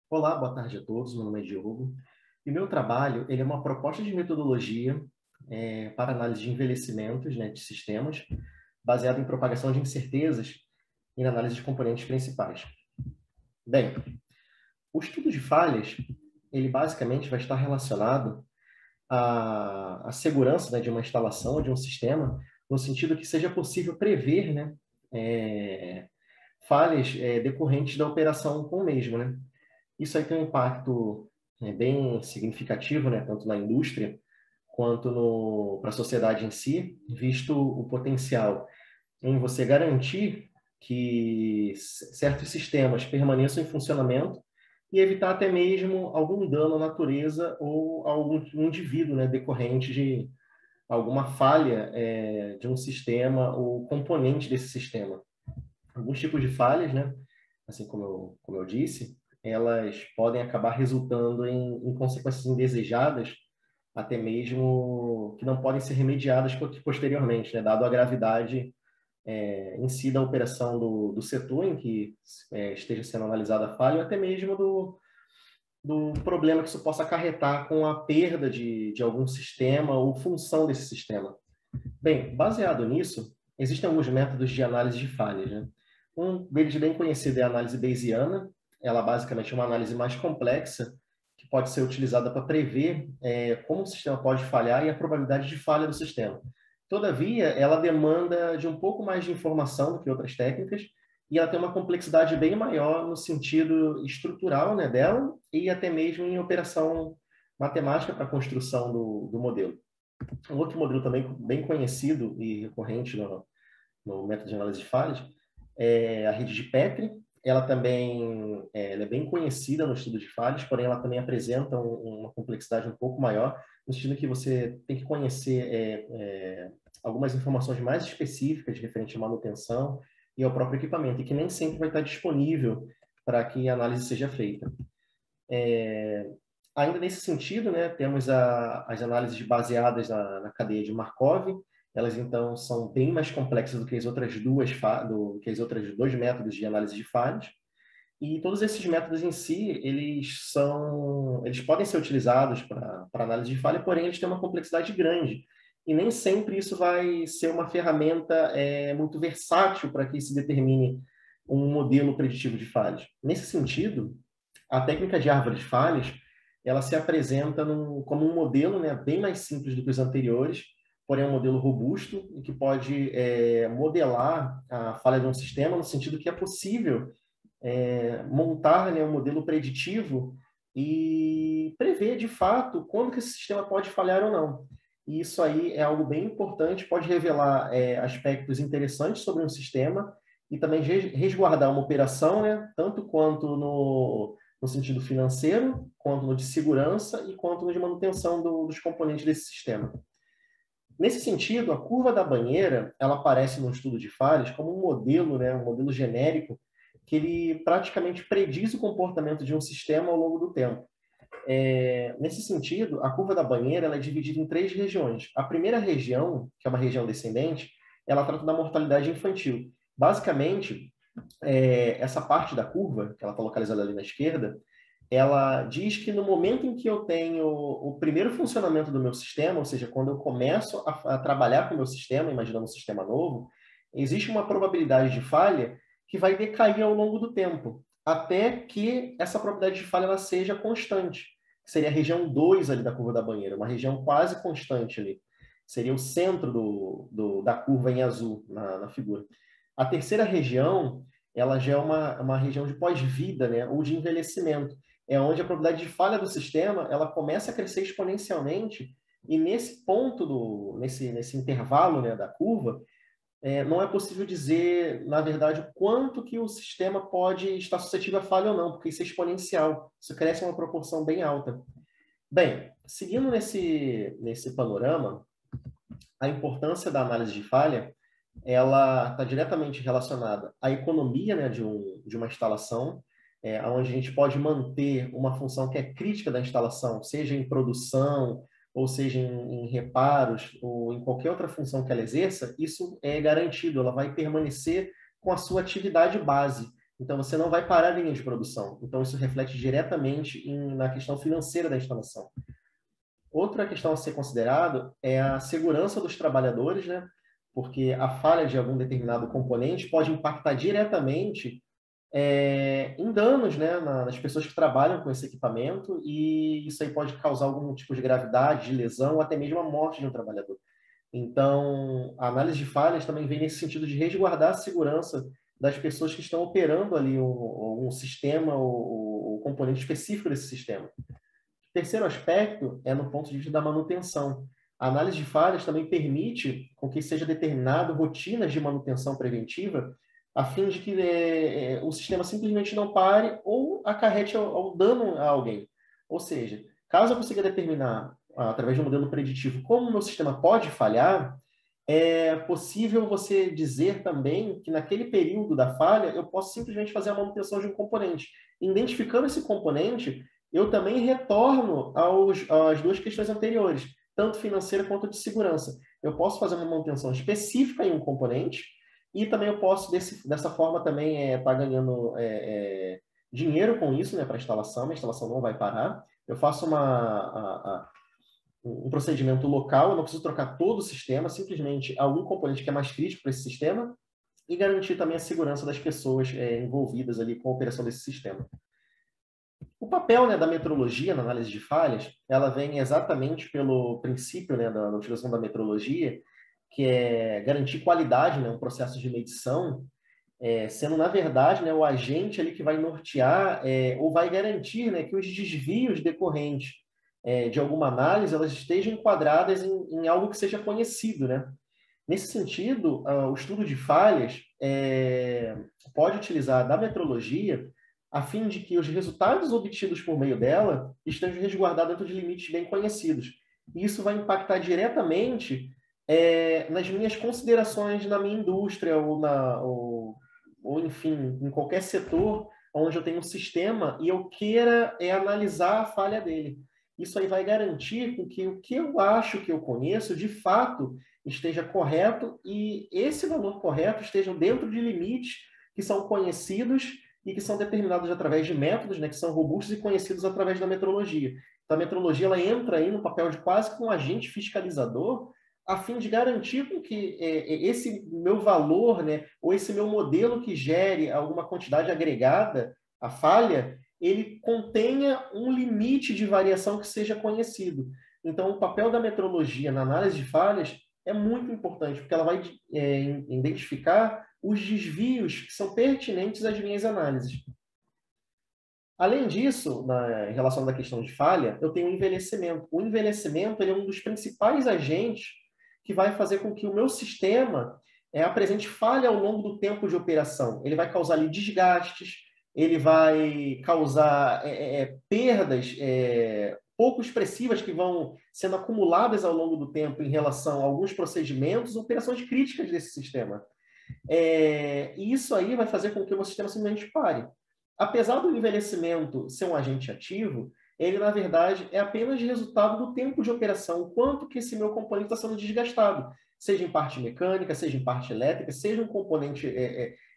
Olá, boa tarde a todos. Meu nome é Diogo. E meu trabalho ele é uma proposta de metodologia para análise de envelhecimentos, né, de sistemas, baseado em propagação de incertezas e na análise de componentes principais. Bem, o estudo de falhas, ele basicamente vai estar relacionado à segurança, né, de uma instalação, de um sistema, no sentido que seja possível prever, né, é, falhas decorrentes da operação com o mesmo, né? Isso aí tem um impacto bem significativo, né, tanto na indústria quanto para a sociedade em si, visto o potencial em você garantir que certos sistemas permaneçam em funcionamento e evitar até mesmo algum dano à natureza ou a algum indivíduo, né, decorrente de alguma falha de um sistema ou componente desse sistema. Alguns tipos de falhas, né, assim como eu disse, elas podem acabar resultando em consequências indesejadas, até mesmo que não podem ser remediadas posteriormente, né, dado a gravidade em si da operação do setor em que esteja sendo analisada a falha, ou até mesmo do problema que isso possa acarretar com a perda de algum sistema ou função desse sistema. Bem, baseado nisso, existem alguns métodos de análise de falhas, né? Um deles bem conhecido é a análise bayesiana. Ela basicamente é uma análise mais complexa que pode ser utilizada para prever como o sistema pode falhar e a probabilidade de falha do sistema. Todavia, ela demanda de um pouco mais de informação do que outras técnicas e ela tem uma complexidade bem maior no sentido estrutural, né, dela e até mesmo em operação matemática para a construção do modelo. Um outro modelo também bem conhecido e recorrente no método de análise de falhas é a rede de Petri. Ela também ela é bem conhecida no estudo de falhas, porém ela também apresenta uma complexidade um pouco maior, no sentido que você tem que conhecer algumas informações mais específicas referente à manutenção e ao próprio equipamento, e que nem sempre vai estar disponível para que a análise seja feita. Ainda nesse sentido, né, temos as análises baseadas na cadeia de Markov. Elas, então, são bem mais complexas do que as outras dois métodos de análise de falhas. E todos esses métodos em si, eles podem ser utilizados para análise de falha, porém eles têm uma complexidade grande. E nem sempre isso vai ser uma ferramenta muito versátil para que se determine um modelo preditivo de falhas. Nesse sentido, a técnica de árvore de falhas, ela se apresenta como um modelo, né, bem mais simples do que os anteriores, porém é um modelo robusto e que pode modelar a falha de um sistema no sentido que é possível montar, né, um modelo preditivo e prever, de fato, quando que esse sistema pode falhar ou não. E isso aí é algo bem importante, pode revelar aspectos interessantes sobre um sistema e também resguardar uma operação, né, tanto quanto no sentido financeiro, quanto no de segurança e quanto no de manutenção dos componentes desse sistema. Nesse sentido, a curva da banheira, ela aparece no estudo de falhas como um modelo, né, um modelo genérico, que ele praticamente prediz o comportamento de um sistema ao longo do tempo. Nesse sentido, a curva da banheira ela é dividida em três regiões. A primeira região, que é uma região descendente, ela trata da mortalidade infantil. Basicamente, essa parte da curva, que ela está localizada ali na esquerda, ela diz que no momento em que eu tenho o primeiro funcionamento do meu sistema, ou seja, quando eu começo a trabalhar com o meu sistema, imaginando um sistema novo, existe uma probabilidade de falha que vai decair ao longo do tempo, até que essa probabilidade de falha ela seja constante. Seria a região 2 ali da curva da banheira, uma região quase constante ali. Seria o centro da curva em azul na figura. A terceira região, ela já é uma região de pós-vida, né, ou de envelhecimento. É onde a probabilidade de falha do sistema ela começa a crescer exponencialmente e nesse ponto, nesse intervalo, né, da curva, não é possível dizer, na verdade, o quanto que o sistema pode estar suscetível a falha ou não, porque isso é exponencial. Isso cresce em uma proporção bem alta. Bem, seguindo nesse panorama, a importância da análise de falha ela está diretamente relacionada à economia, né, de uma instalação, onde a gente pode manter uma função que é crítica da instalação, seja em produção, ou seja em reparos, ou em qualquer outra função que ela exerça, isso é garantido, ela vai permanecer com a sua atividade base, Então, você não vai parar a linha de produção. Então, isso reflete diretamente na questão financeira da instalação. Outra questão a ser considerado é a segurança dos trabalhadores, né? Porque a falha de algum determinado componente pode impactar diretamente em danos, né, nas pessoas que trabalham com esse equipamento, e isso aí pode causar algum tipo de gravidade, de lesão, ou até mesmo a morte de um trabalhador. Então, a análise de falhas também vem nesse sentido de resguardar a segurança das pessoas que estão operando ali um sistema ou componente específico desse sistema. O terceiro aspecto é no ponto de vista da manutenção. A análise de falhas também permite com que seja determinado rotinas de manutenção preventiva a fim de que o sistema simplesmente não pare ou acarrete ao dano a alguém. Ou seja, caso eu consiga determinar, através de um modelo preditivo, como o meu sistema pode falhar, é possível você dizer também que naquele período da falha eu posso simplesmente fazer a manutenção de um componente. Identificando esse componente, eu também retorno às duas questões anteriores, tanto financeira quanto de segurança. Eu posso fazer uma manutenção específica em um componente e também eu posso, dessa forma, também estar ganhando dinheiro com isso, né, para a instalação não vai parar. Eu faço um procedimento local, eu não preciso trocar todo o sistema, simplesmente algum componente que é mais crítico para esse sistema e garantir também a segurança das pessoas envolvidas ali com a operação desse sistema. O papel, né, da metrologia na análise de falhas, ela vem exatamente pelo princípio, né, da utilização da metrologia, que é garantir qualidade, né, um processo de medição, sendo, na verdade, né, o agente ali que vai nortear ou vai garantir, né, que os desvios decorrentes de alguma análise elas estejam enquadradas em algo que seja conhecido, né? Nesse sentido, o estudo de falhas pode utilizar da metrologia a fim de que os resultados obtidos por meio dela estejam resguardados dentro de limites bem conhecidos. E isso vai impactar diretamente nas minhas considerações na minha indústria ou, enfim, em qualquer setor onde eu tenho um sistema e eu queira analisar a falha dele. Isso aí vai garantir que o que eu acho que eu conheço, de fato, esteja correto e esse valor correto esteja dentro de limites que são conhecidos e que são determinados através de métodos, né, que são robustos e conhecidos através da metrologia. Então, a metrologia ela entra aí no papel de quase que um agente fiscalizador a fim de garantir com que esse meu valor, né, ou esse meu modelo que gere alguma quantidade agregada, a falha, ele contenha um limite de variação que seja conhecido. Então, o papel da metrologia na análise de falhas é muito importante, porque ela vai identificar os desvios que são pertinentes às minhas análises. Além disso, em relação à questão de falha, eu tenho o envelhecimento. O envelhecimento ele é um dos principais agentes que vai fazer com que o meu sistema apresente falha ao longo do tempo de operação. Ele vai causar ali desgastes, ele vai causar perdas pouco expressivas que vão sendo acumuladas ao longo do tempo em relação a alguns procedimentos, operações críticas desse sistema. E isso aí vai fazer com que o meu sistema simplesmente pare. Apesar do envelhecimento ser um agente ativo, ele, na verdade, é apenas resultado do tempo de operação, o quanto que esse meu componente está sendo desgastado, seja em parte mecânica, seja em parte elétrica, seja um componente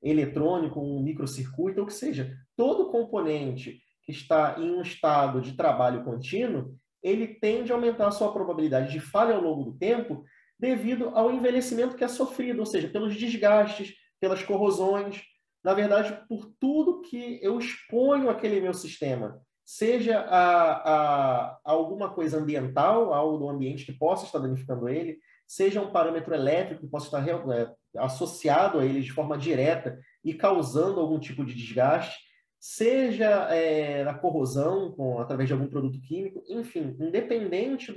eletrônico, um microcircuito, ou que seja, todo componente que está em um estado de trabalho contínuo, ele tende a aumentar a sua probabilidade de falha ao longo do tempo devido ao envelhecimento que é sofrido, ou seja, pelos desgastes, pelas corrosões, na verdade, por tudo que eu exponho àquele meu sistema, seja a alguma coisa ambiental, algo do ambiente que possa estar danificando ele, seja um parâmetro elétrico que possa estar associado a ele de forma direta e causando algum tipo de desgaste, seja na corrosão, através de algum produto químico, enfim, independente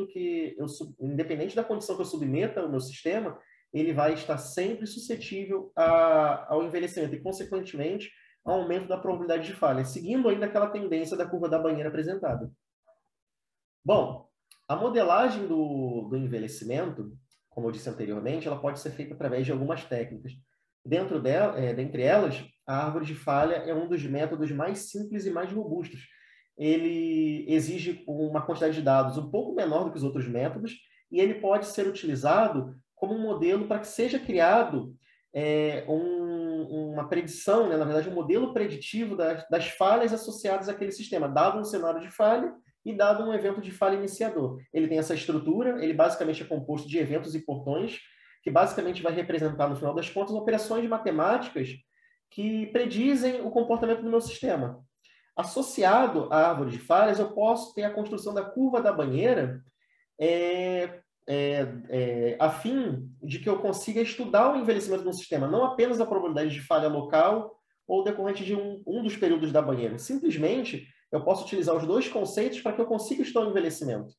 da condição que eu submeta ao meu sistema, ele vai estar sempre suscetível ao envelhecimento e, consequentemente, ao aumento da probabilidade de falha, seguindo ainda aquela tendência da curva da banheira apresentada. Bom, a modelagem do envelhecimento, como eu disse anteriormente, ela pode ser feita através de algumas técnicas. Dentre elas, a árvore de falha é um dos métodos mais simples e mais robustos. Ele exige uma quantidade de dados um pouco menor do que os outros métodos e ele pode ser utilizado como um modelo para que seja criado uma predição, né, na verdade, um modelo preditivo das falhas associadas àquele sistema, dado um cenário de falha e dado um evento de falha iniciador. Ele tem essa estrutura, ele basicamente é composto de eventos e portões, que basicamente vai representar, no final das contas, operações matemáticas que predizem o comportamento do meu sistema. Associado à árvore de falhas, eu posso ter a construção da curva da banheira, a fim de que eu consiga estudar o envelhecimento do sistema, não apenas a probabilidade de falha local ou decorrente de um dos períodos da banheira. Simplesmente, eu posso utilizar os dois conceitos para que eu consiga estudar o envelhecimento.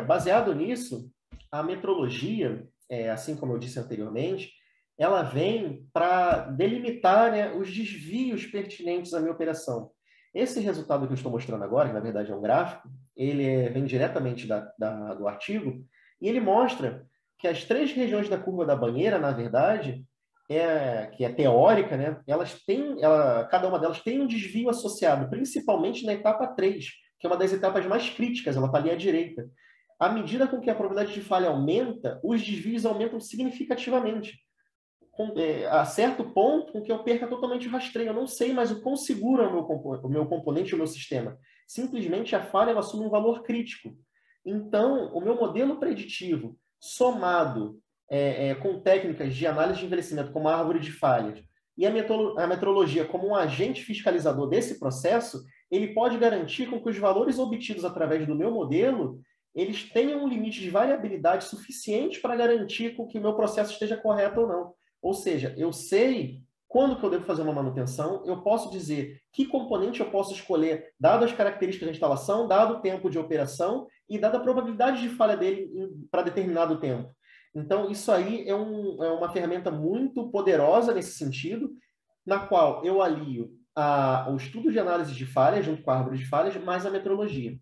Baseado nisso, a metrologia, assim como eu disse anteriormente, ela vem para delimitar, né, os desvios pertinentes à minha operação. Esse resultado que eu estou mostrando agora, que na verdade é um gráfico, ele vem diretamente do artigo, e ele mostra que as 3 regiões da curva da banheira, na verdade, que é teórica, né, cada uma delas tem um desvio associado, principalmente na etapa 3, que é uma das etapas mais críticas, ela está ali à direita. À medida com que a probabilidade de falha aumenta, os desvios aumentam significativamente. A certo ponto com que eu perca totalmente o rastreio. Eu não sei mais o quão seguro é o meu componente, o meu sistema. Simplesmente a falha ela assume um valor crítico. Então, o meu modelo preditivo, somado com técnicas de análise de envelhecimento, como a árvore de falhas, e a metrologia como um agente fiscalizador desse processo, ele pode garantir com que os valores obtidos através do meu modelo eles tenham um limite de variabilidade suficiente para garantir com que o meu processo esteja correto ou não. Ou seja, eu sei quando que eu devo fazer uma manutenção, eu posso dizer que componente eu posso escolher, dado as características da instalação, dado o tempo de operação e dada a probabilidade de falha dele para determinado tempo. Então, isso aí é uma ferramenta muito poderosa nesse sentido, na qual eu alio o estudo de análise de falhas, junto com a árvore de falhas, mais a metrologia.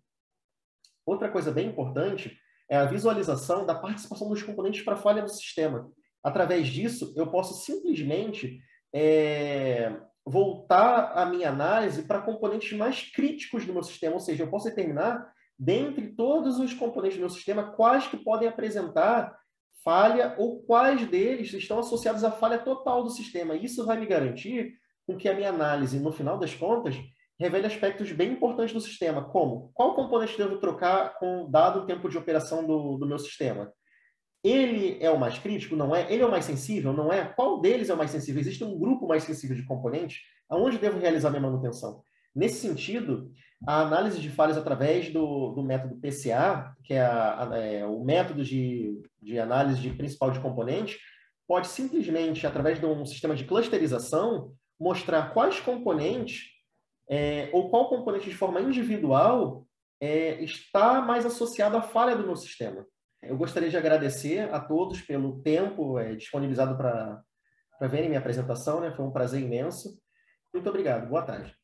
Outra coisa bem importante é a visualização da participação dos componentes para a falha do sistema. Através disso, eu posso simplesmente voltar a minha análise para componentes mais críticos do meu sistema, ou seja, eu posso determinar, dentre todos os componentes do meu sistema, quais que podem apresentar falha ou quais deles estão associados à falha total do sistema. Isso vai me garantir com que a minha análise, no final das contas, revele aspectos bem importantes do sistema, como qual componente devo trocar com dado o tempo de operação do meu sistema. Ele é o mais crítico? Não é? Ele é o mais sensível? Não é? Qual deles é o mais sensível? Existe um grupo mais sensível de componentes? Aonde devo realizar minha manutenção? Nesse sentido, a análise de falhas através do método PCA, que é o método de análise principal de componentes, pode simplesmente, através de um sistema de clusterização, mostrar quais componentes ou qual componente de forma individual está mais associado à falha do meu sistema. Eu gostaria de agradecer a todos pelo tempo disponibilizado para verem minha apresentação, né? Foi um prazer imenso. Muito obrigado. Boa tarde.